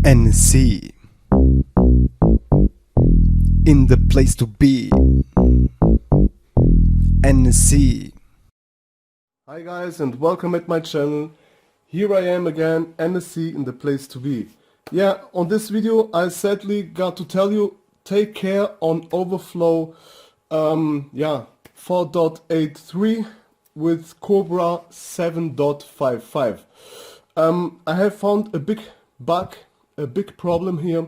NSC in the place to be. NSC. Hi guys and welcome at my channel. Here I am again, NSC in the place to be. Yeah, on this video I sadly got to tell you, take care on Overflow 4.83 with Cobra 7.55. I have found a big bug, a big problem here.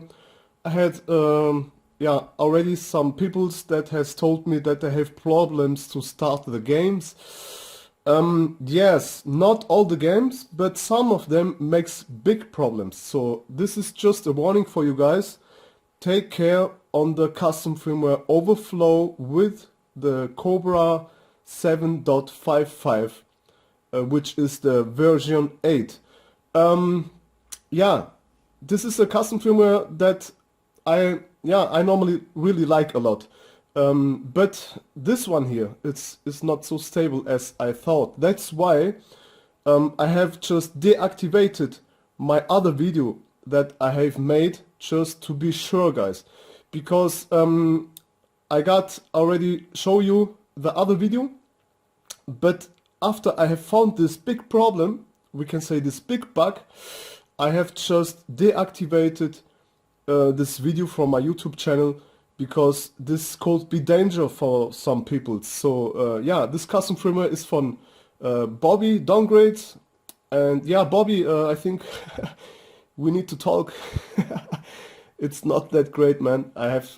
I had already some people that has told me that they have problems to start the games. Yes, not all the games, but some of them makes big problems. So this is just a warning for you guys. Take care on the custom firmware Overflow with the Cobra 7.55, which is the version 8. This is a custom firmware that I normally really like a lot. But this one here, it's not so stable as I thought. That's why I have just deactivated my other video that I have made just to be sure, guys. Because I got already show you the other video, but after I have found this big problem, we can say this big bug, I have just deactivated this video from my YouTube channel because this could be danger for some people. So this custom firmware is from Buggy downgrades, and Bobby, I think we need to talk. It's not that great, man. I have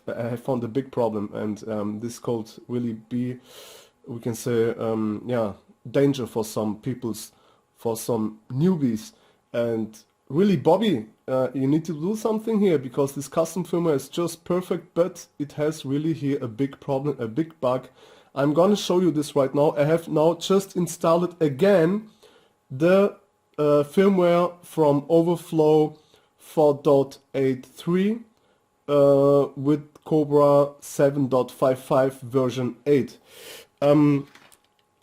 found a big problem, and this could really be, we can say, danger for some peoples, for some newbies. And really, Bobby, you need to do something here, because this custom firmware is just perfect, but it has really here a big problem, a big bug. I'm gonna show you this right now. I have now just installed again the firmware from Overflow 4.83 with Cobra 7.55 version 8.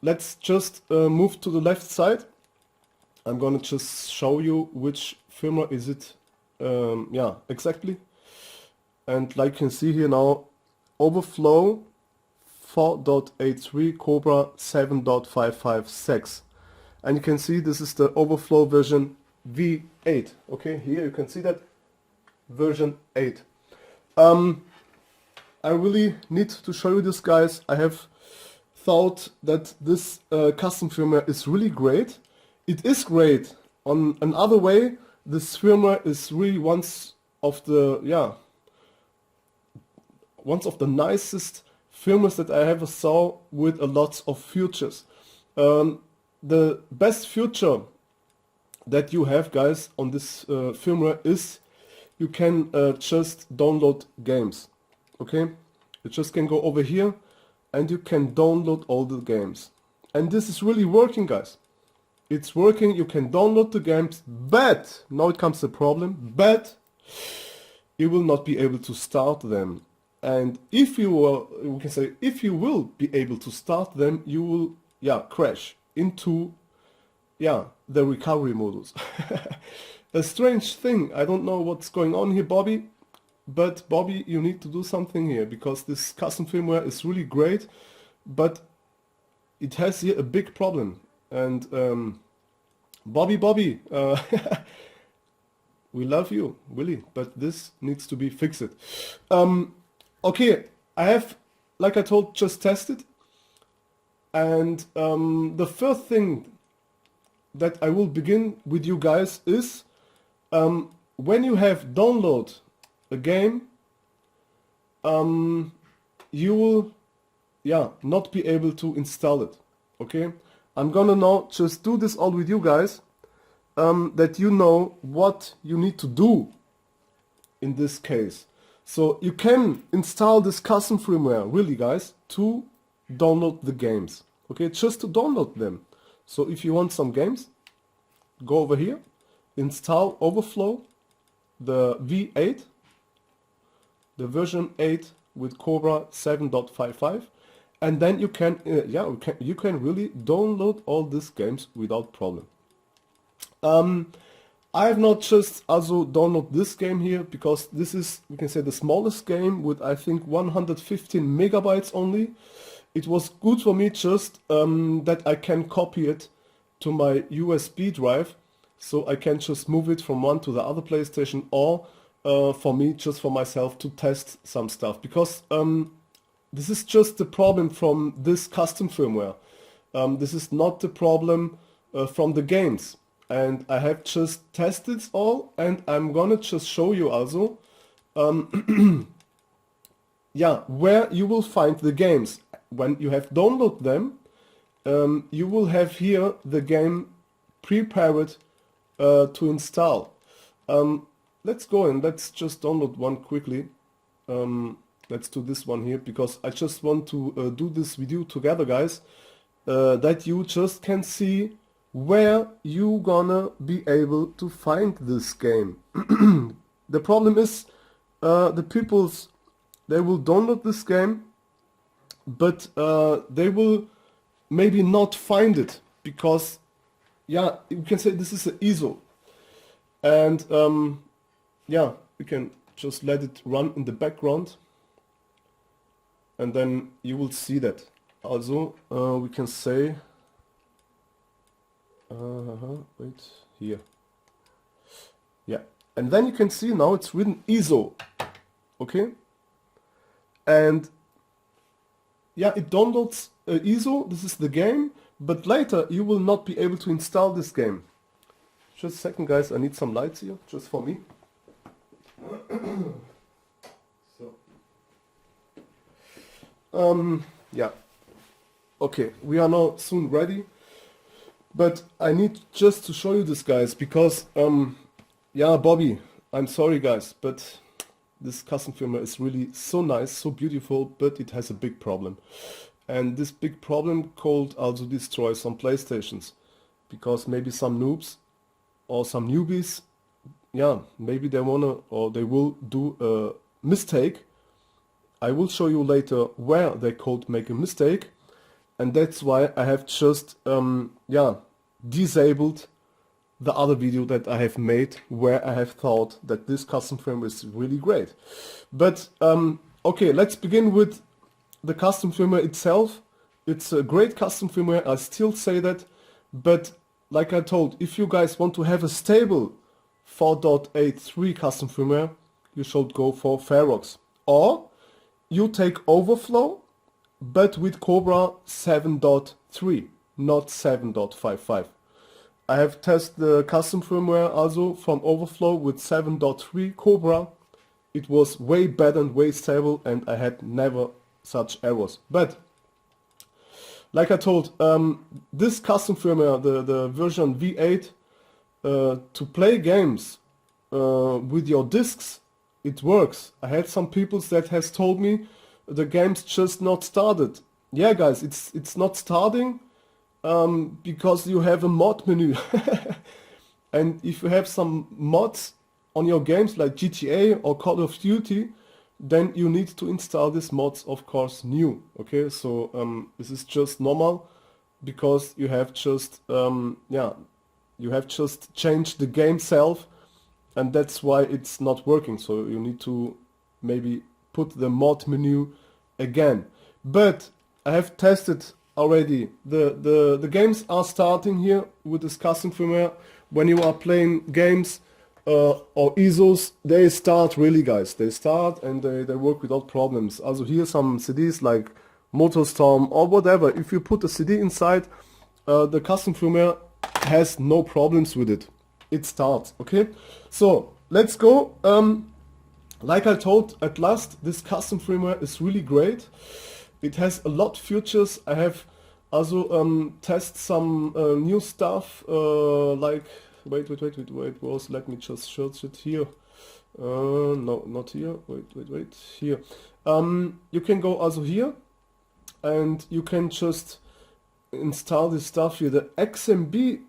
Let's just move to the left side. I'm gonna just show you which firmware is it, exactly. And like you can see here now, Overflow 4.83 Cobra 7.55. And you can see this is the Overflow version V8. Okay, here you can see that version 8. I really need to show you this, guys. I have thought that this custom firmware is really great. It is great. On another way, this firmware is really one of the nicest firmwares that I ever saw, with a lot of features. The best feature that you have, guys, on this firmware is you can just download games. Okay, you just can go over here and you can download all the games, and this is really working, guys. It's working. You can download the games, but now it comes the problem, but you will not be able to start them. And if you will, we can say, if you will be able to start them, you will crash into the recovery modus. A strange thing. I don't know what's going on here, Bobby, but Bobby, you need to do something here, because this custom firmware is really great, but it has here a big problem. And Bobby, we love you, really, but this needs to be fixed. Okay, I have, like I told, just tested, and the first thing that I will begin with you guys is when you have download a game, you will not be able to install it. Okay, I'm gonna now just do this all with you guys, that you know what you need to do in this case. So you can install this custom firmware, really, guys, to download the games. Okay, just to download them. So if you want some games, go over here, install Overflow, the V8, the version 8 with Cobra 7.55. And then you can you can really download all these games without problem. I have not just also download this game here because this is, we can say, the smallest game with I think 115 megabytes only. It was good for me just that I can copy it to my USB drive, so I can just move it from one to the other PlayStation, or for me, just for myself, to test some stuff, because this is just the problem from this custom firmware. This is not the problem from the games, and I have just tested it all, and I'm gonna just show you also yeah, where you will find the games. When you have downloaded them, you will have here the game prepared to install. Let's go and let's just download one quickly. Let's do this one here, because I just want to do this video together, guys, that you just can see where you gonna be able to find this game. The problem is the people's, they will download this game, but they will maybe not find it, because yeah, you can say this is an ISO, and yeah, we can just let it run in the background, and then you will see that. Also we can say wait, here, yeah, and then you can see now it's written ISO, okay, and yeah, it downloads ISO, this is the game, but later you will not be able to install this game. Just a second, guys, I need some lights here, just for me. So, yeah, okay, we are now soon ready, but I need just to show you this, guys, because, yeah, Bobby, I'm sorry, guys, but this custom firmware is really so nice, so beautiful, but it has a big problem. And this big problem could also destroy some PlayStations, because maybe some noobs or some newbies, yeah, maybe they wanna, or they will do a mistake. I will show you later where they could make a mistake, and that's why I have just yeah, disabled the other video that I have made, where I have thought that this custom firmware is really great. But okay, let's begin with the custom firmware itself. It's a great custom firmware, I still say that, but like I told, if you guys want to have a stable 4.83 custom firmware, you should go for Ferox, or you take Overflow, but with Cobra 7.3, not 7.55. I have tested the custom firmware also from Overflow with 7.3 Cobra. It was way better and way stable, and I had never such errors. But like I told, this custom firmware, the version V8, to play games with your discs, it works. I had some people that has told me the game's just not started. Yeah, guys, it's not starting because you have a mod menu. And if you have some mods on your games like GTA or Call of Duty, then you need to install these mods, of course, new. Okay, so this is just normal, because you have just yeah, you have just changed the game itself, and that's why it's not working. So you need to maybe put the mod menu again. But I have tested already. The games are starting here with this custom firmware. When you are playing games or ISOs, they start really, guys. They start and they work without problems. Also here some CDs like Motorstorm or whatever. If you put a CD inside, the custom firmware has no problems with it. It starts, okay? So let's go. Like I told, at last, this custom firmware is really great. It has a lot of features. I have also tested some new stuff like wait, let me just search it here. No, not here. Wait, here. You can go also here, and you can just install this stuff here. The XMB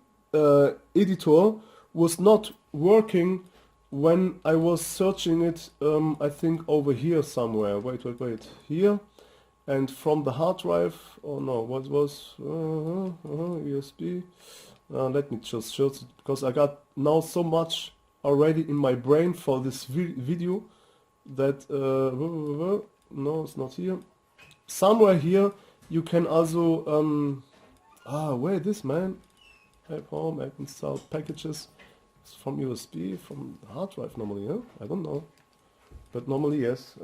editor was not working when I was searching it, I think over here somewhere. Wait, here. And from the hard drive, oh no, what was USB? Let me just show it because I got now so much already in my brain for this video that no, it's not here. Somewhere here you can also where this man? App home, app install packages. It's from USB, from the hard drive normally, huh? I don't know, but normally yes.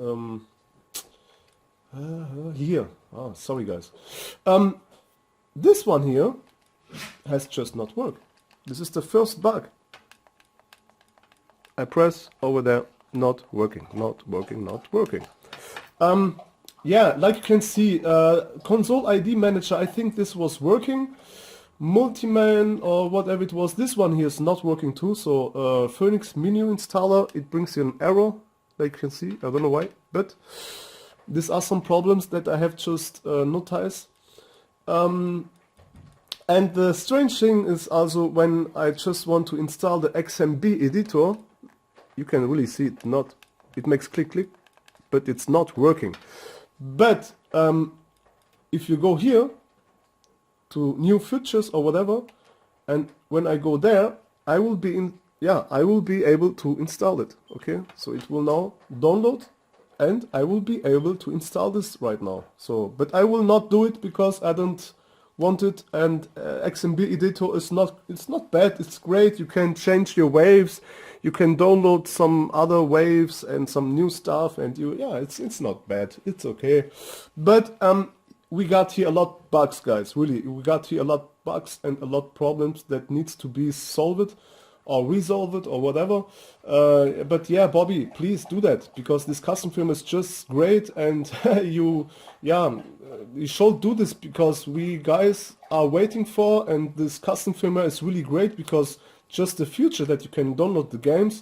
Here. Oh, sorry guys. This one here has just not worked. This is the first bug. I press over there, not working, not working, not working. Yeah, like you can see, console ID manager, I think this was working. Multiman or whatever it was, this one here is not working too. So Phoenix menu installer, it brings you an error, like you can see. I don't know why, but these are some problems that I have just noticed. And the strange thing is also when I just want to install the XMB editor, you can really see it makes click click, but it's not working. But if you go here to new features or whatever, and when I go there, I will be able to install it. Okay, so it will now download, and I will be able to install this right now. So, but I will not do it because I don't want it, and XMB editor is it's not bad, it's great. You can change your waves, you can download some other waves and some new stuff, and it's not bad, it's okay. But we got here a lot bugs, guys, really. We got here a lot bugs and a lot problems that needs to be solved or resolved or whatever. But yeah, Bobby, please do that, because this custom firmware is just great, and you should do this because we guys are waiting for, and this custom firmware is really great because just the future that you can download the games,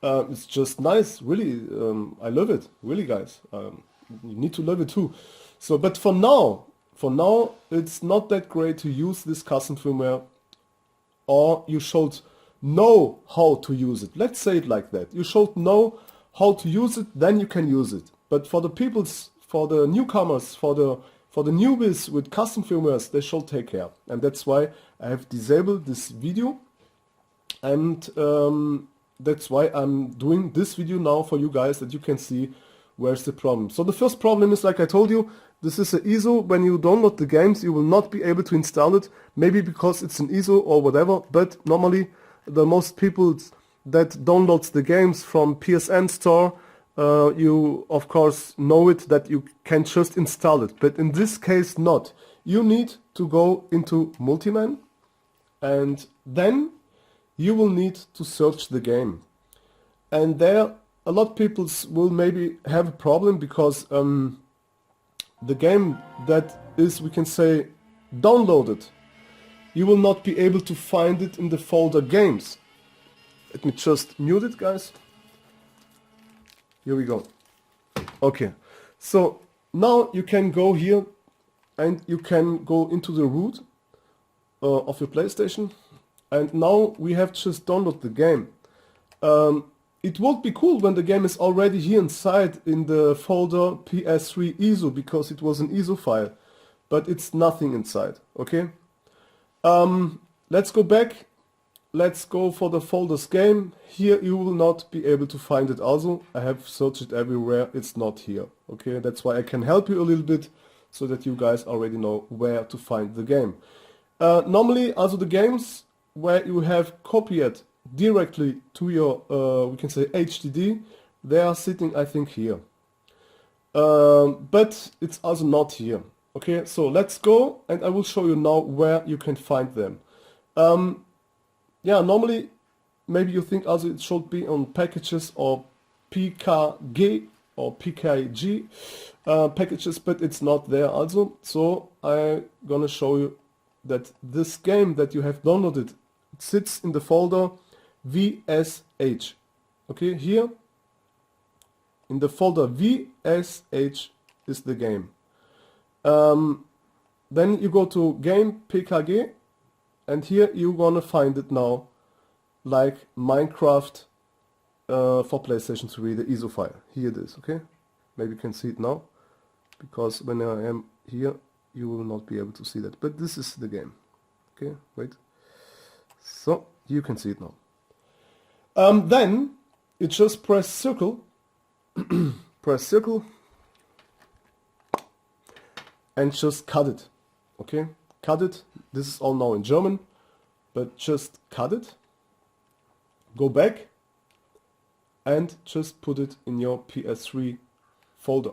it's just nice, really. I love it, really, guys. You need to love it too. So, but for now, it's not that great to use this custom firmware, or you should know how to use it. Let's say it like that. You should know how to use it, then you can use it. But for the for the newcomers, for the newbies with custom firmwares, they should take care. And that's why I have disabled this video, and that's why I'm doing this video now for you guys, that you can see where's the problem. So the first problem is, like I told you, this is an ISO. When you download the games, you will not be able to install it, maybe because it's an ISO or whatever, but normally the most people that downloads the games from PSN store, you of course know it, that you can just install it, but in this case not. You need to go into Multiman, and then you will need to search the game. And there a lot of people will maybe have a problem because the game that is, we can say, downloaded, you will not be able to find it in the folder games. Let me just mute it, guys. Here we go. Okay, so now you can go here and you can go into the root of your PlayStation, and now we have just downloaded the game. It would be cool when the game is already here inside in the folder PS3 ISO, because it was an ISO file, but it's nothing inside. Okay, let's go back. Let's go for the folders game. Here you will not be able to find it also. I have searched it everywhere, it's not here. Okay, that's why I can help you a little bit, so that you guys already know where to find the game. Normally also the games where you have copied directly to your, we can say, HDD, they are sitting, I think, here. But it's also not here. Okay, so let's go, and I will show you now where you can find them. Yeah, normally maybe you think also it should be on packages or PKG or PKG packages, but it's not there also. So I'm gonna show you that this game that you have downloaded, it sits in the folder VSH. Okay, here in the folder VSH is the game. Then you go to game PKG, and here you're gonna find it now, like Minecraft for PlayStation 3, the ISO file. Here it is. Okay, maybe you can see it now, because when I am here you will not be able to see that, but this is the game. Okay, wait. So you can see it now. Then you just press circle, press circle, and just cut it. Okay, cut it. This is all now in German, but just cut it. Go back and just put it in your PS3 folder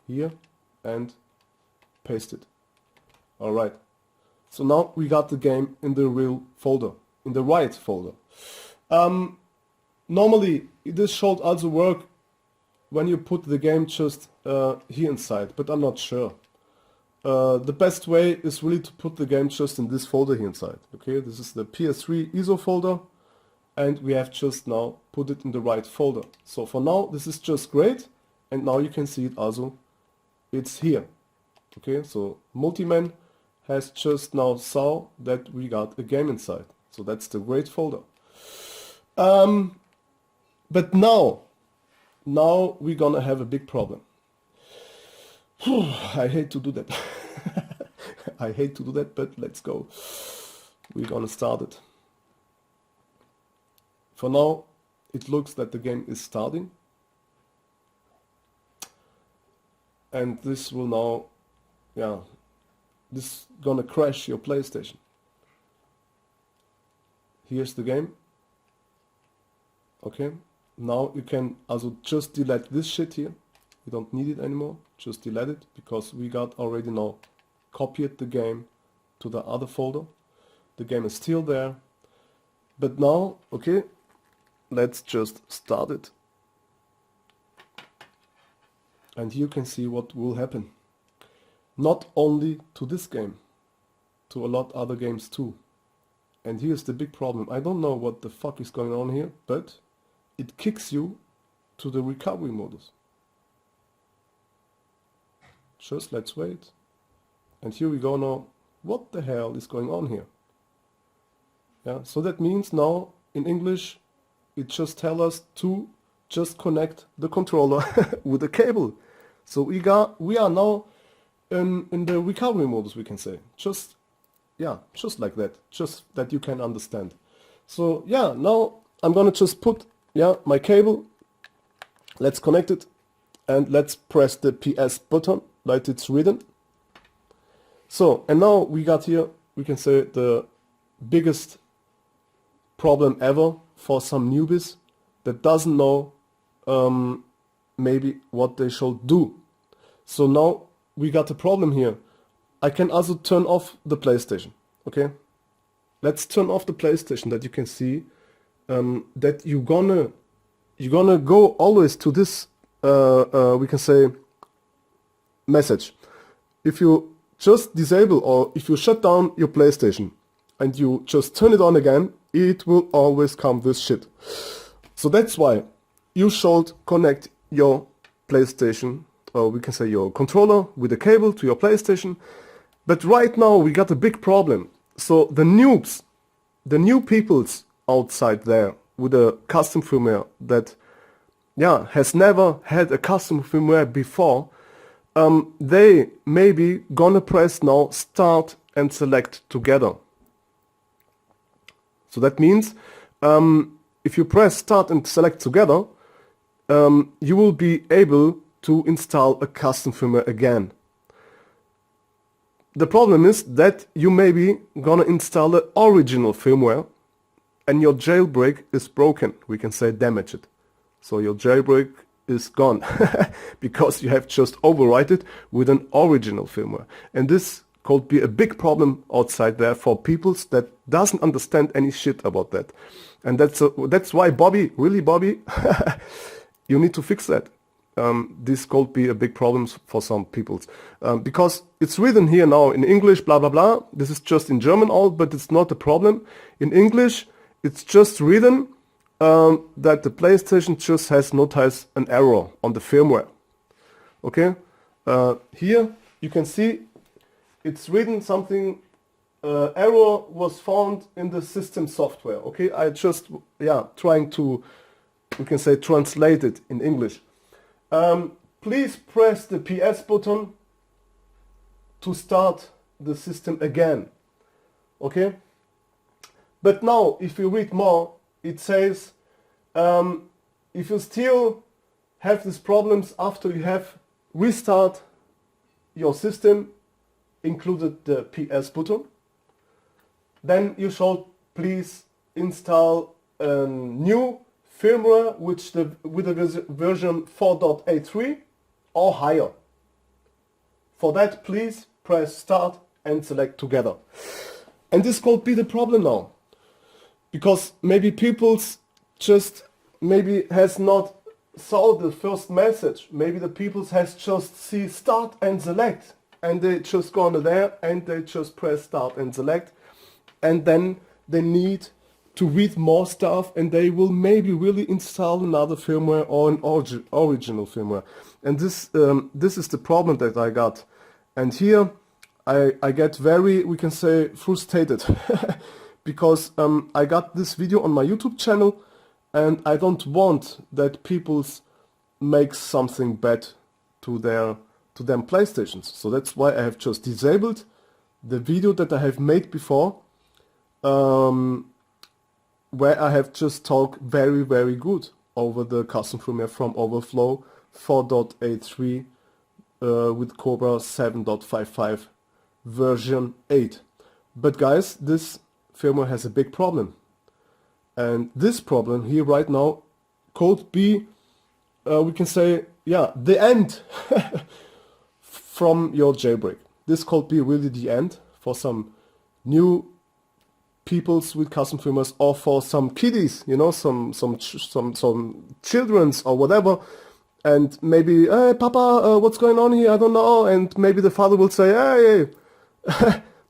here and paste it. Alright, so now we got the game in the real folder, in the right folder. Normally this should also work when you put the game just here inside, but I'm not sure. The best way is really to put the game just in this folder here inside. Okay, this is the PS3 ISO folder, and we have just now put it in the right folder. So for now this is just great, and now you can see it also, it's here. Okay, so Multiman has just now saw that we got a game inside. So that's the great folder. But now we're gonna have a big problem. I hate to do that. I hate to do that, but let's go. We're gonna start it. For now, it looks that the game is starting. And this will now, yeah, this is gonna crash your PlayStation. Here's the game. Okay, now you can also just delete this shit here. You don't need it anymore, just delete it, because we got already now copied the game to the other folder. The game is still there, but now, okay, let's just start it. And you can see what will happen. Not only to this game, to a lot other games too. And here's the big problem. I don't know what the fuck is going on here, but it kicks you to the recovery modus. Just let's wait. And here we go now. What the hell is going on here? Yeah, so that means now in English it just tells us to just connect the controller with a cable. So we are now in the recovery modus, we can say. Just like that. Just that you can understand. So yeah, now I'm gonna just put my cable. Let's connect it and let's press the PS button like it's written. So, and now we got here, we can say, the biggest problem ever for some newbies that doesn't know maybe what they should do. So now we got a problem here. I can also turn off the PlayStation. Okay, let's turn off the PlayStation, that you can see that you're gonna go always to this we can say message. If you just disable, or if you shut down your PlayStation and you just turn it on again, it will always come this shit. So that's why you should connect your PlayStation, or we can say your controller, with a cable to your PlayStation. But right now we got a big problem. So the noobs, the new peoples outside there with a custom firmware that has never had a custom firmware before, they maybe gonna press now start and select together. So that means if you press start and select together, you will be able to install a custom firmware again. The problem is that you maybe gonna install the original firmware and your jailbreak is broken, we can say damaged. So your jailbreak is gone because you have just overwritten it with an original firmware. And this could be a big problem outside there for people that doesn't understand any shit about that. And that's why Bobby, you need to fix that. This could be a big problem for some people. Because it's written here now in English, blah, blah, blah. This is just in German all, but it's not a problem. In English, it's just written that the PlayStation just has noticed an error on the firmware. Okay, here you can see it's written something, error was found in the system software. Okay, I just trying to, we can say, translate it in English. Please press the PS button to start the system again. Okay, But now, if you read more, it says, if you still have these problems after you have restart your system, included the PS button, then you should please install a new firmware with the version 4.83 or higher. For that, please press start and select together. And this could be the problem now, because maybe people's just maybe has not saw the first message. Maybe the people's has just see start and select, and they just go on there and they just press start and select, and then they need to read more stuff, and they will maybe really install another firmware or an original firmware. And this is the problem that I got. And here I get very, we can say, frustrated because I got this video on my YouTube channel, and I don't want that people make something bad to them PlayStations. So that's why I have just disabled the video that I have made before, where I have just talked very, very good over the custom firmware from Overflow 4.83 with Cobra 7.55 version 8. But guys, this firmware has a big problem. And this problem here right now could be, we can say, yeah, the end from your jailbreak. This could be really the end for some new peoples with custom firmwares, or for some kiddies, you know, some children's or whatever. And maybe, hey, Papa, what's going on here? I don't know. And maybe the father will say, hey,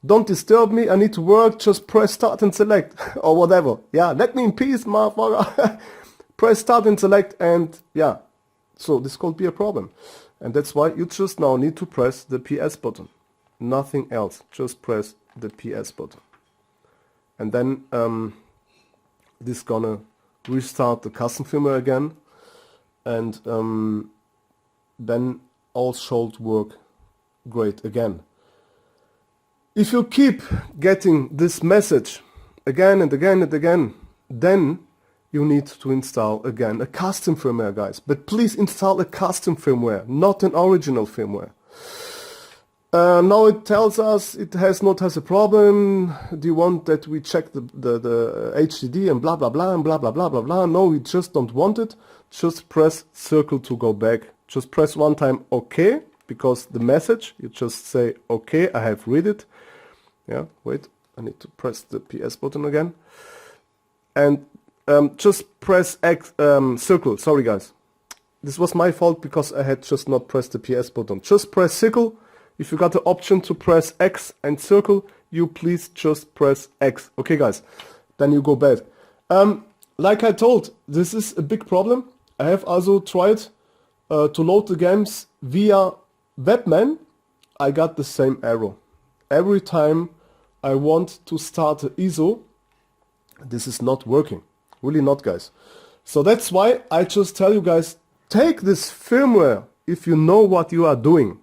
don't disturb me. I need to work. Just press start and select or whatever. Yeah, let me in peace, motherfucker. Press start and select, and yeah. So this could be a problem. And that's why you just now need to press the PS button. Nothing else. Just press the PS button. And then this gonna restart the custom firmware again. And then all should work great again. If you keep getting this message again and again and again, then you need to install again a custom firmware, guys. But please install a custom firmware, not an original firmware. Now it tells us it has a problem. Do you want that we check the HDD and blah blah blah and blah blah blah blah blah? No, we just don't want it. Just press circle to go back. Just press one time OK, because the message, you just say OK, I have read it. Yeah, wait, I need to press the PS button again. And just press X, circle. Sorry guys, this was my fault because I had just not pressed the PS button. Just press circle. If you got the option to press X and circle, you please just press X. Okay guys, then you go back. Like I told, this is a big problem. I have also tried to load the games via Webman. I got the same error. Every time I want to start the ISO, this is not working. Really not, guys. So that's why I just tell you guys, take this firmware if you know what you are doing.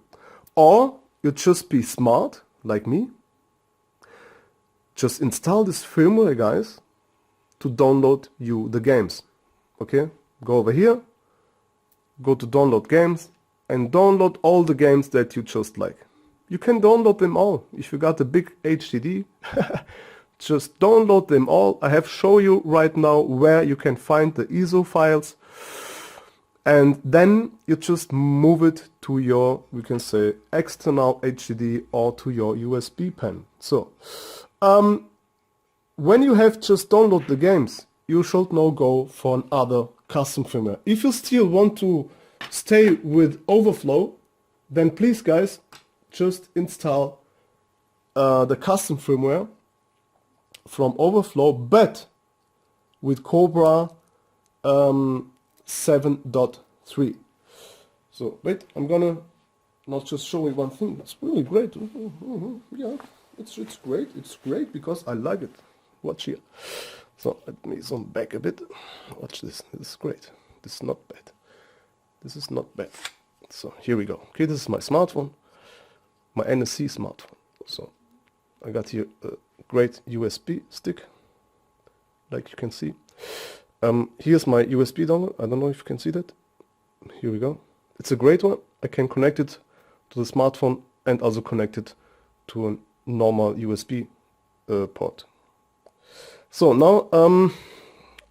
Or you just be smart, like me. Just install this firmware, guys, to download you the games. Okay? Go over here, go to download games, and download all the games that you just like. You can download them all. If you got a big HDD, just download them all. I have shown you right now where you can find the ISO files. And then you just move it to your, we can say, external HDD or to your USB pen. So, when you have just downloaded the games, you should now go for another custom firmware. If you still want to stay with Overflow, then please guys, just install the custom firmware from Overflow, but with Cobra 7.3. So wait, I'm gonna not just show you one thing. It's really great. Yeah, it's great. It's great because I like it. Watch here. So let me zoom back a bit. Watch this. This is great. This is not bad. This is not bad. So here we go. Okay, this is my smartphone, my NSC smartphone. So I got here a great USB stick. like you can see. Here's my USB dongle. I don't know if you can see that. Here we go. It's a great one. I can connect it to the smartphone and also connect it to a normal USB port. So now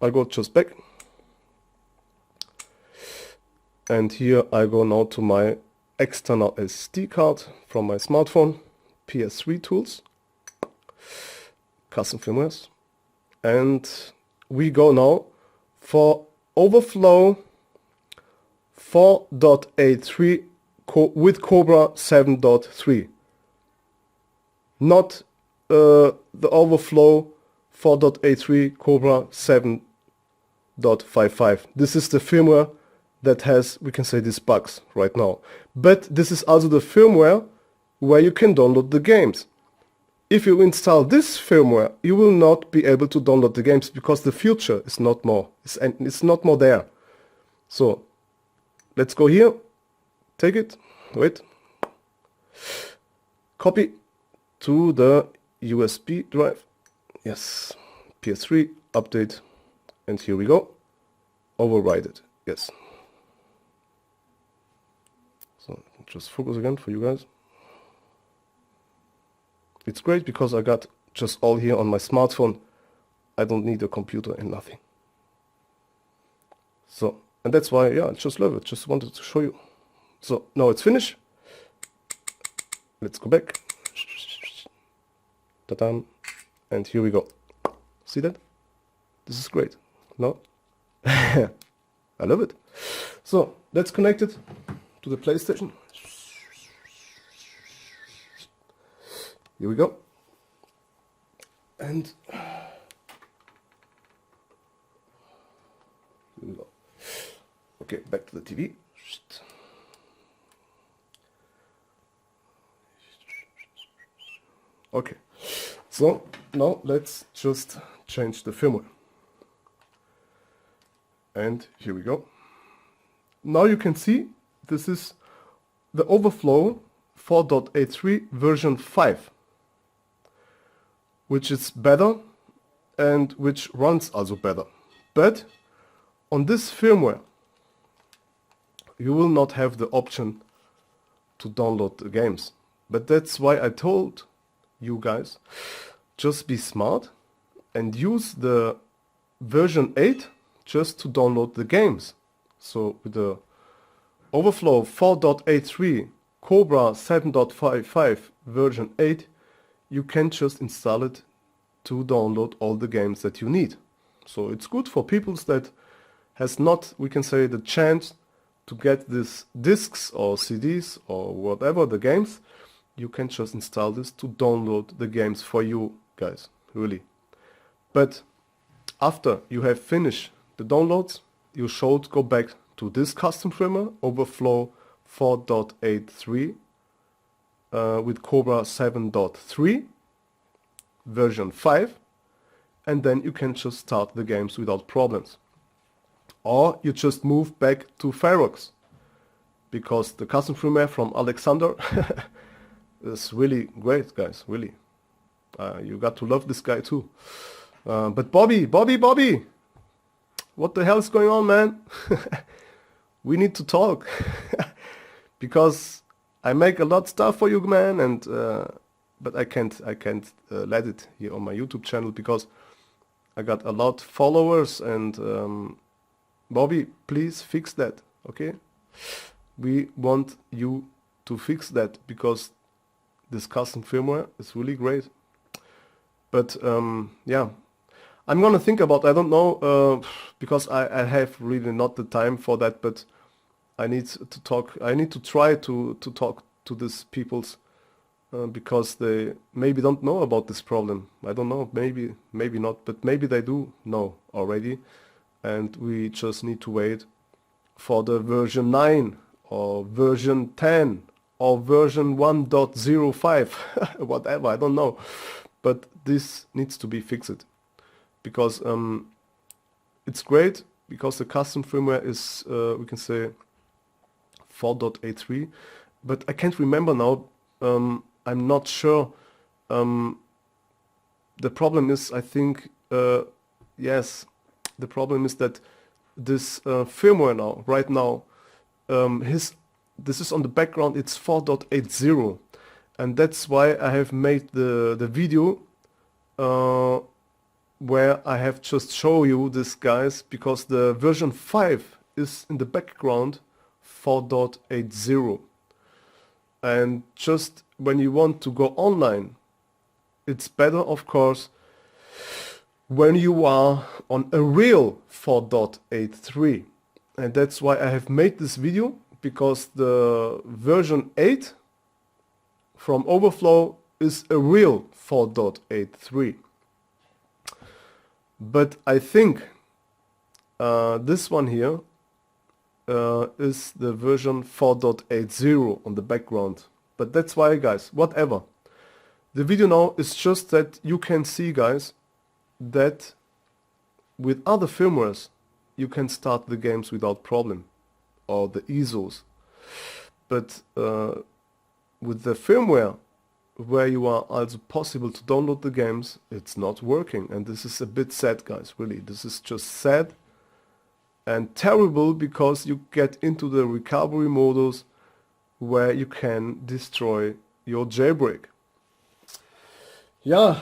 I go just back, and here I go now to my external SD card from my smartphone, PS3 tools, custom firmwares, and we go now for Overflow 4.83 with Cobra 7.3, not the Overflow 4.83 Cobra 7.55. This is the firmware that has, we can say, these bugs right now. But this is also the firmware where you can download the games. If you install this firmware, you will not be able to download the games because the future is not more. It's not more there. So let's go here. Take it. Wait. Copy to the USB drive. Yes. PS3 update. And here we go. Override it. Yes. So just focus again for you guys. It's great because I got just all here on my smartphone. I don't need a computer and nothing. So, and that's why, yeah, I just love it. Just wanted to show you. So now it's finished. Let's go back. Ta-da. And here we go. See that? This is great. No? I love it. So let's connect it to the PlayStation. Here we go. And here we go. Okay, back to the TV. Okay, so now let's just change the firmware. And here we go. Now you can see this is the Overflow 4.83 version 5, which is better and which runs also better. But on this firmware, you will not have the option to download the games. But that's why I told you guys, just be smart and use the version 8 just to download the games. So with the Overflow 4.83 Cobra 7.55 version 8, you can just install it to download all the games that you need. So it's good for people that has not, we can say, the chance to get these discs or CDs or whatever the games. You can just install this to download the games for you guys, really. But after you have finished the downloads, you should go back to this custom firmware, Overflow 4.83 with Cobra 7.3 version 5, and then you can just start the games without problems. Or you just move back to Ferox, because the custom firmware from Alexander is really great, guys, really. You got to love this guy too. But Bobby, what the hell is going on, man? We need to talk. Because I make a lot of stuff for you, man, and but I can't let it here on my YouTube channel because I got a lot of followers, and Bobby, please fix that, okay? We want you to fix that because this custom firmware is really great. But yeah, I'm gonna think about, I don't know, because I have really not the time for that, but I need to talk, I need to try to talk to these peoples because they maybe don't know about this problem. I don't know, maybe not, but maybe they do know already, and we just need to wait for the version 9 or version 10 or version 1.05, whatever, I don't know. But this needs to be fixed because it's great because the custom firmware is, we can say, 4.83, but I can't remember now. I'm not sure. The problem is, I think yes, the problem is that this firmware now, right now, this is on the background, it's 4.80, and that's why I have made the video where I have just show you this, guys, because the version 5 is in the background 4.80, and just when you want to go online, it's better, of course, when you are on a real 4.83, and that's why I have made this video, because the version 8 from Overflow is a real 4.83. But I think this one here is the version 4.80 on the background. But that's why, guys, whatever. The video now is just that you can see, guys, that with other firmwares you can start the games without problem, or the ISOs. But with the firmware where you are also possible to download the games, it's not working, and this is a bit sad, guys. Really, this is just sad and terrible, because you get into the recovery modus where you can destroy your jailbreak. Yeah,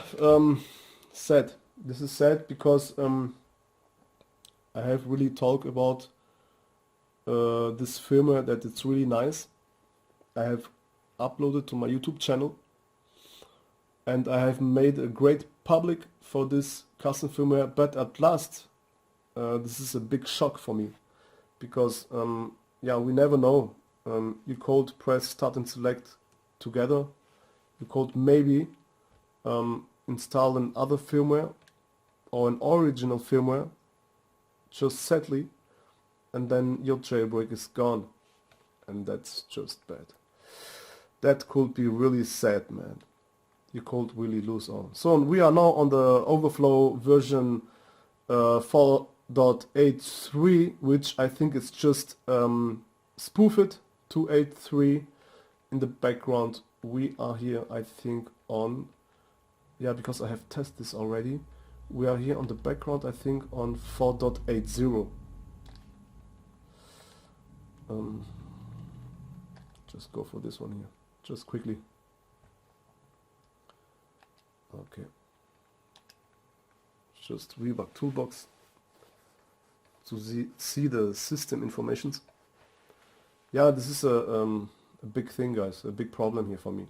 sad. This is sad because I have really talked about this firmware, that it's really nice. I have uploaded to my YouTube channel, and I have made a great public for this custom firmware, but at last this is a big shock for me, because yeah, we never know. You could press start and select together. You could maybe install another firmware or an original firmware, just sadly, and then your jailbreak is gone, and that's just bad. That could be really sad, man. You could really lose all. So we are now on the Overflow version 4.83, which I think is just spoofed to 8.3. In the background we are here, I think, on, yeah, because I have tested this already, we are here on the background, I think, on 4.80. Just go for this one here, just quickly. Okay, just Rebug Toolbox to see the system informations. Yeah, this is a big thing, guys, a big problem here for me.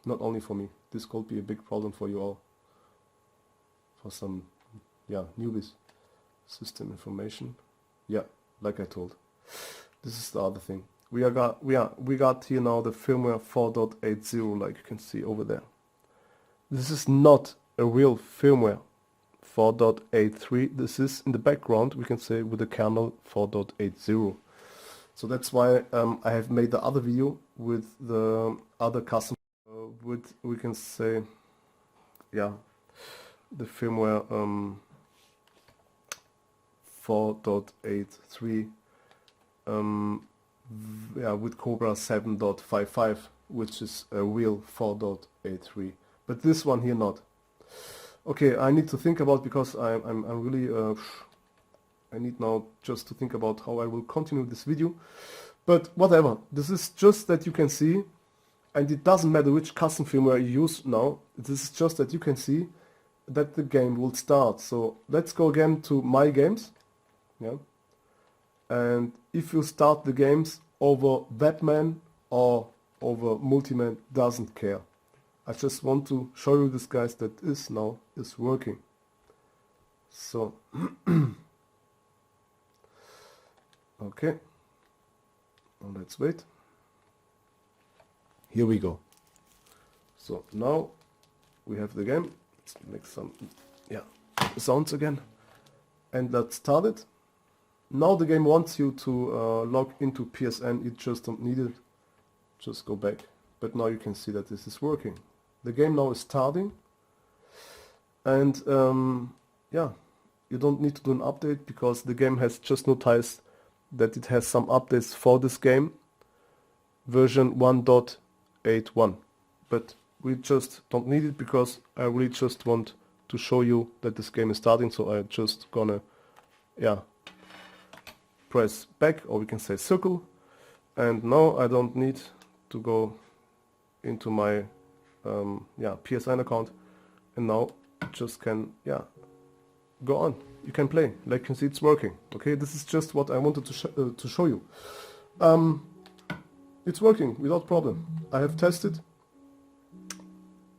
Not only for me, this could be a big problem for you all. For some, yeah, newbies. System information. Yeah, like I told. This is the other thing. We got here now the firmware 4.80, like you can see over there. This is not a real firmware 4.83. This is in the background, we can say, with the kernel 4.80. So that's why I have made the other video with the other custom, with, we can say, yeah, the firmware 4.83, yeah, with Cobra 7.55, which is a real 4.83. But this one here not. Okay, I need to think about, because I'm really I need now just to think about how I will continue this video. But whatever, this is just that you can see, and it doesn't matter which custom firmware you use now, this is just that you can see that the game will start. So let's go again to my games, yeah, and if you start the games over Webman or over Multiman, doesn't care. I just want to show you this, guys, that is now is working. So okay, and let's wait. Here we go. So now we have the game. Let's make some, yeah, sounds again, and let's start it. Now the game wants you to log into PSN. You just don't need it. Just go back. But now you can see that this is working. The game now is starting, and yeah, you don't need to do an update, because the game has just noticed that it has some updates for this game, version 1.81, but we just don't need it, because I really just want to show you that this game is starting, so I'm just gonna, yeah, press back, or we can say circle, and now I don't need to go into my yeah, PSN account, and now just can, yeah, go on. You can play. Like you can see, it's working. Okay, this is just what I wanted to show you. It's working without problem. I have tested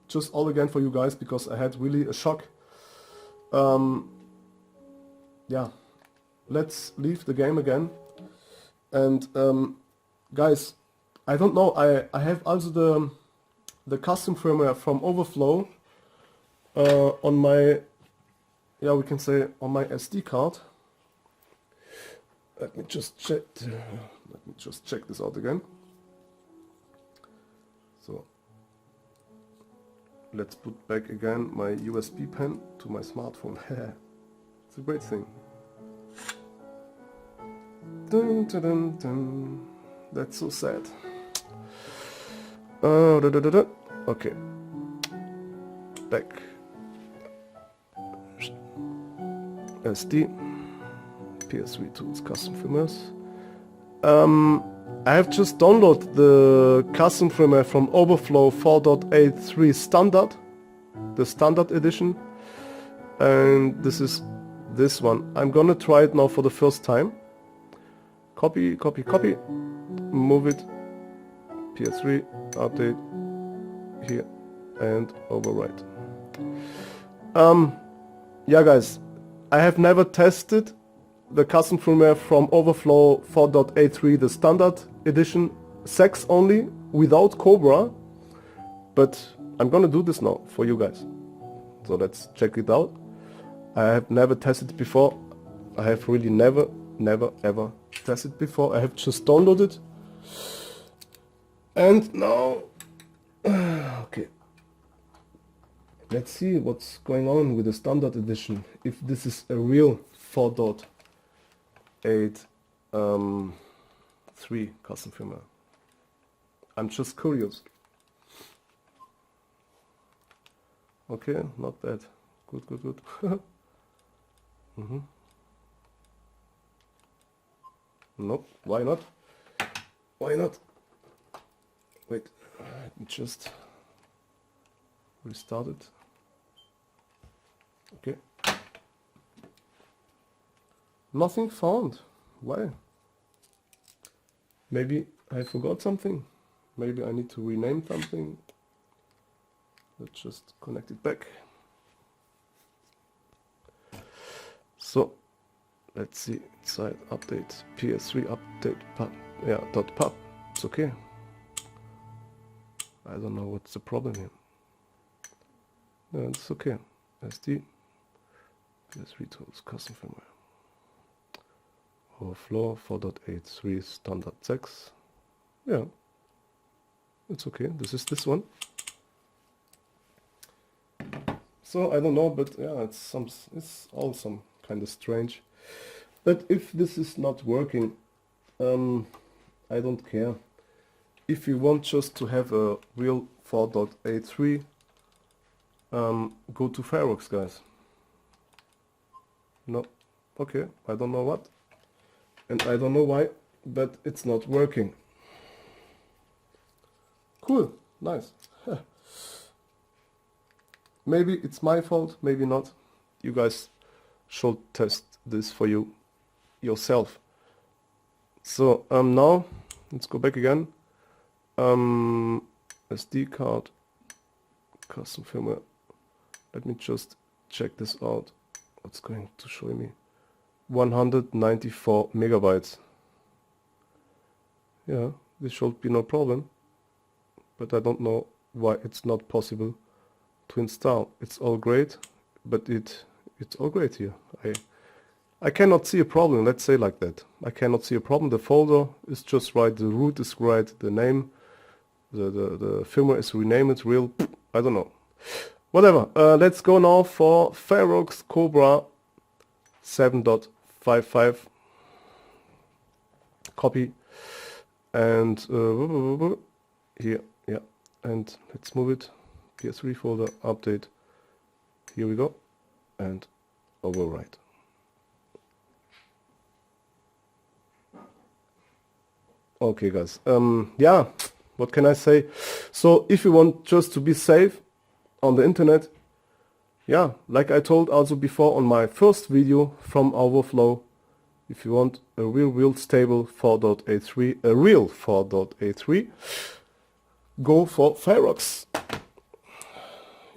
just all again for you guys because I had really a shock. Yeah, let's leave the game again. And guys, I don't know. I have also the custom firmware from Overflow on my, yeah, we can say on my SD card. Let me just check. Let me just check this out again. So let's put back again my USB pen to my smartphone. It's a great thing. Dun, dun, dun, dun. That's so sad. Okay. Back. SD. PS3 tools, custom firmwares. I have just downloaded the custom firmware from Overflow 4.83 standard, the standard edition, and this is this one. I'm gonna try it now for the first time. Copy, copy, copy, move it, PS3, update, here, and overwrite. Yeah guys, I have never tested the custom firmware from Overflow 4.83, the standard edition, 6 only, without Cobra, but I'm gonna do this now for you guys. So let's check it out. I have never tested it before. I have really never ever tested before. I have just downloaded. And now, okay. Let's see what's going on with the standard edition. If this is a real 4.83 custom firmware. I'm just curious. Okay, not bad. Good, good, good. Nope, why not? Why not? Wait, let me just restart it. Okay. Nothing found. Why? Maybe I forgot something. Maybe I need to rename something. Let's just connect it back. So let's see inside update PS3 update pub, yeah, .pub. It's okay. I don't know what's the problem here. No, it's okay. SD PS3 tools custom firmware. Overflow 4.83 standard 6. Yeah, it's okay. This is this one. So I don't know, but yeah, it's all some kind of strange. But if this is not working, I don't care. If you want just to have a real 4.83, go to Fireworks, guys. No, okay, I don't know what, and I don't know why, but it's not working. Cool, nice. Maybe it's my fault, maybe not. You guys should test this for yourself. So now let's go back again. SD card, custom firmware. Let me just check this out. What's going to show me? 194 megabytes. Yeah, this should be no problem. But I don't know why it's not possible to install. It's all great, but it's all great here. I cannot see a problem, let's say like that. I cannot see a problem. The folder is just right, the root is right, the name, the firmware is renamed real, I don't know. Whatever, let's go now for Fireworks Cobra 7.55. Copy. And here, yeah. And let's move it. PS3 folder, update. here we go, and overwrite. Okay guys, yeah, what can I say? So if you want just to be safe on the internet, yeah, like I told also before on my first video from Overflow, if you want a real stable 4.83, a real 4.83, go for Ferox.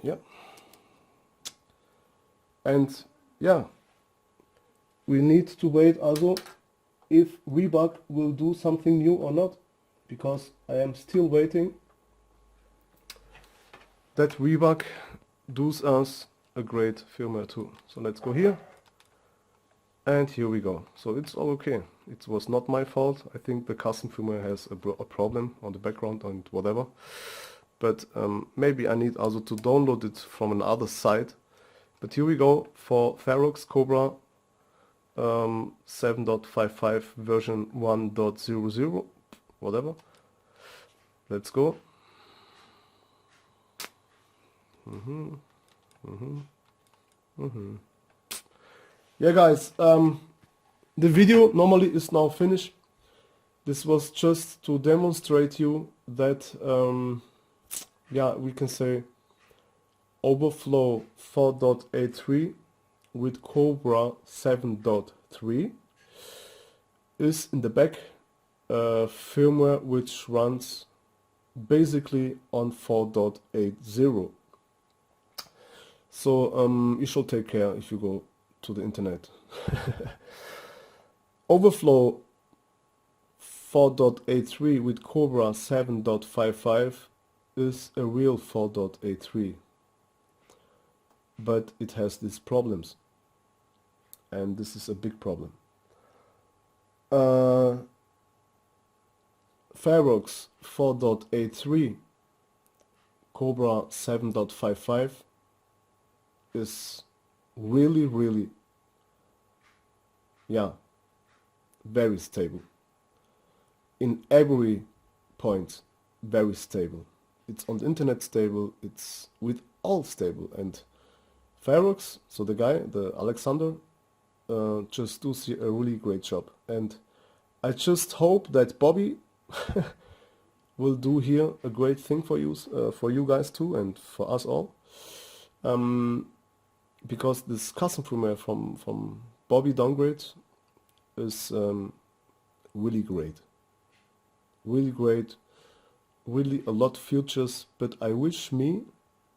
Yeah. And yeah, we need to wait also if Rebug will do something new or not, because I am still waiting that Rebug does us a great firmware too. So let's go here, and here we go. So it's all okay. It was not my fault. I think the custom firmware has a problem on the background and whatever. But maybe I need also to download it from another site. But here we go for Ferox Cobra 7.55 version 1.00, whatever. Let's go. Yeah guys, the video normally is now finished. This was just to demonstrate you that yeah, we can say Overflow 4.83 with Cobra 7.3 is in the back firmware which runs basically on 4.80. So you should take care if you go to the internet. Overflow 4.83 with Cobra 7.55 is a real 4.83, but it has these problems, and this is a big problem. Ferox 4.83 Cobra 7.55 is really, yeah, very stable. In every point, very stable. It's on the internet stable, it's with all stable. And Ferox, so the guy, the Alexander, just does a really great job. And I just hope that Bobby will do here a great thing for you guys too, and for us all. Because this custom firmware from Bobby Downgrade is really great. Really great, really a lot of features, but I wish me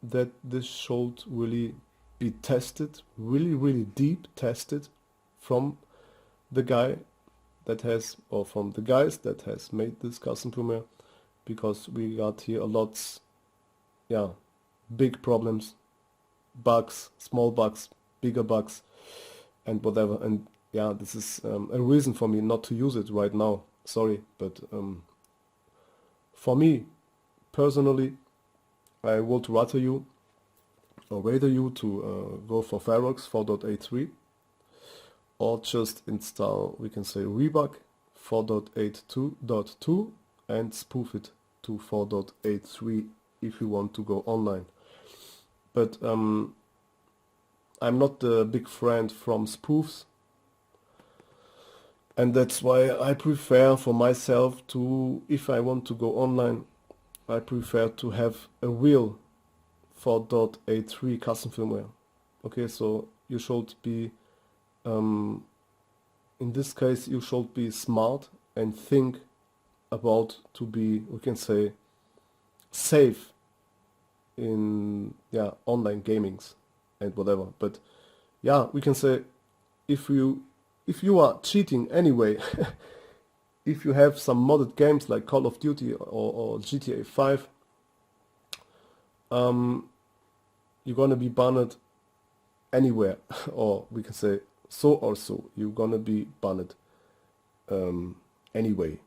that this should really be tested, really deep tested from the guy that has, or from the guys that has made this custom firmware, because we got here a lot, yeah, big problems, bugs, small bugs, bigger bugs, and whatever. And yeah, this is a reason for me not to use it right now. Sorry, but for me personally, I would rather you to go for Ferox 4.83, or just install, we can say, Rebug 4.82.2 and spoof it to 4.83 if you want to go online. But I'm not a big friend from spoofs, and that's why I prefer for myself to, if I want to go online, I prefer to have a real 4.83 custom firmware. Okay, so you should be, in this case, you should be smart and think about to be, we can say, safe in, yeah, online gamings and whatever. But yeah, we can say, if you are cheating anyway, if you have some modded games like Call of Duty or GTA 5, you're gonna be banned anywhere, or we can say so or so, you're gonna be banned anyway,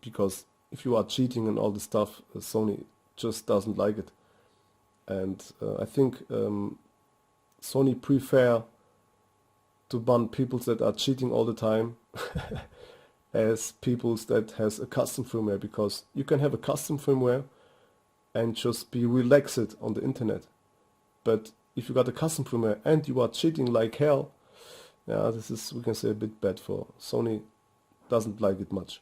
because if you are cheating and all the stuff, Sony just doesn't like it. And I think Sony prefer to ban people that are cheating all the time as people that has a custom firmware, because you can have a custom firmware and just be relaxed on the internet. But if you got a custom firmware and you are cheating like hell, yeah, this is, we can say, a bit bad for Sony. Doesn't like it much.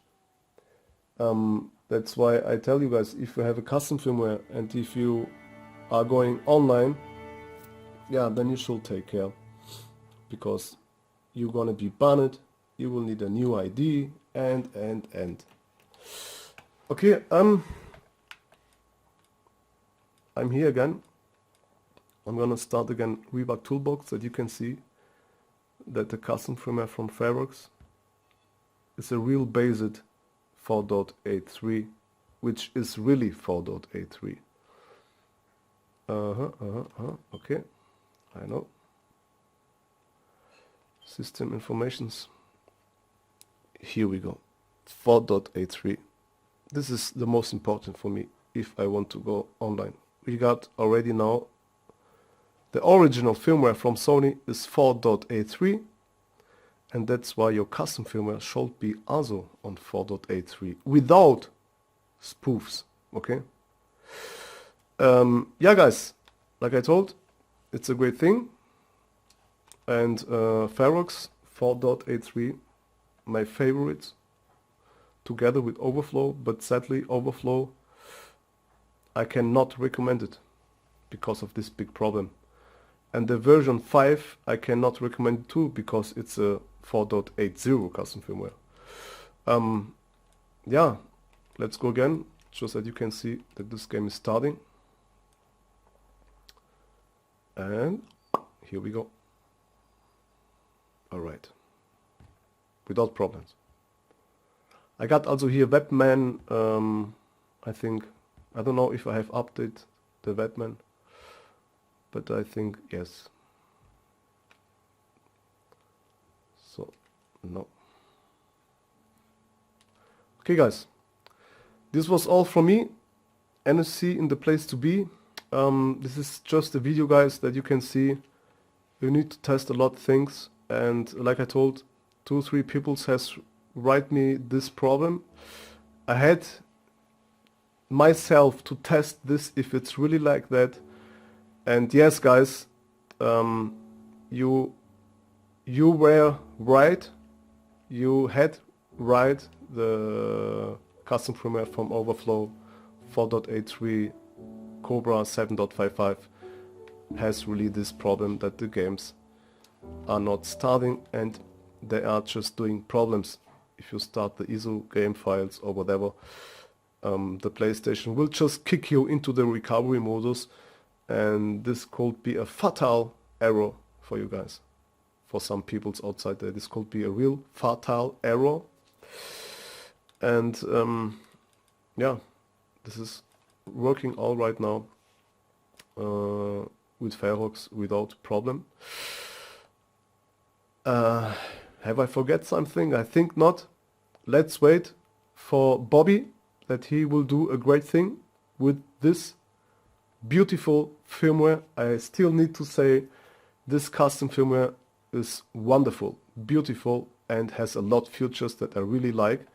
That's why I tell you guys, if you have a custom firmware and if you are going online, yeah, then you should take care, because you're gonna be banned, you will need a new ID, and. Okay, I'm here again. I'm gonna start again Rebug Toolbox, that you can see that the custom firmware from Ferox is a real based 4.83, which is really 4.83. Okay, I know. System informations. Here we go. 4.83. This is the most important for me if I want to go online. We got already now the original firmware from Sony is 4.83, and that's why your custom firmware should be also on 4.83 without spoofs. Okay. Yeah, guys, like I told, it's a great thing. And Ferox 4.83, my favorite, together with Overflow, but sadly Overflow, I cannot recommend it because of this big problem. And the version 5 I cannot recommend it too, because it's a 4.80 custom firmware. Yeah, let's go again, just that you can see that this game is starting. And here we go. Alright, without problems. I got also here Webman, I think, I don't know if I have updated the Webman, but I think yes. So, no. Okay guys, this was all from me. NSC in the place to be. This is just a video, guys, that you can see. You need to test a lot of things, and like I told, 2-3 people has write me this problem. I had myself to test this if it's really like that. And yes, guys, you were right. You had right. The custom firmware from Overflow 4.83 Cobra 7.55 has really this problem that the games are not starting and they are just doing problems. If you start the ISO game files or whatever, the PlayStation will just kick you into the recovery modus, and this could be a fatal error for you guys. For some peoples outside there, this could be a real fatal error. And yeah, this is working all right now with Ferox without problem. Have I forget something? I think not. Let's wait for Bobby, that he will do a great thing with this beautiful firmware. I still need to say this custom firmware is wonderful, beautiful, and has a lot of features that I really like.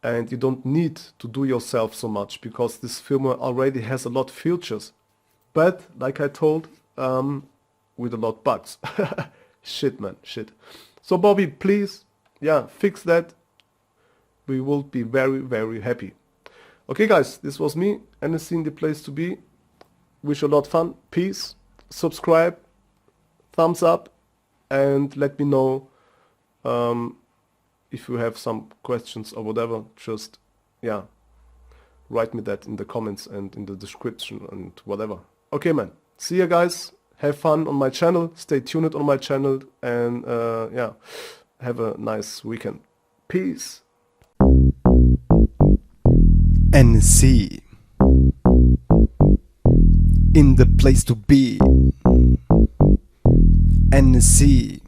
And you don't need to do yourself so much, because this firmware already has a lot of features. But like I told, with a lot of bugs. Shit, man, shit. So Bobby, please, yeah, fix that. We will be very, very happy. Okay, guys, this was me, NSC in the place to be. Wish you a lot of fun. Peace. Subscribe. Thumbs up. And let me know if you have some questions or whatever. Just, yeah, write me that in the comments and in the description and whatever. Okay, man. See you guys. Have fun on my channel. Stay tuned on my channel. And yeah, have a nice weekend. Peace. NSC in the place to be. NSC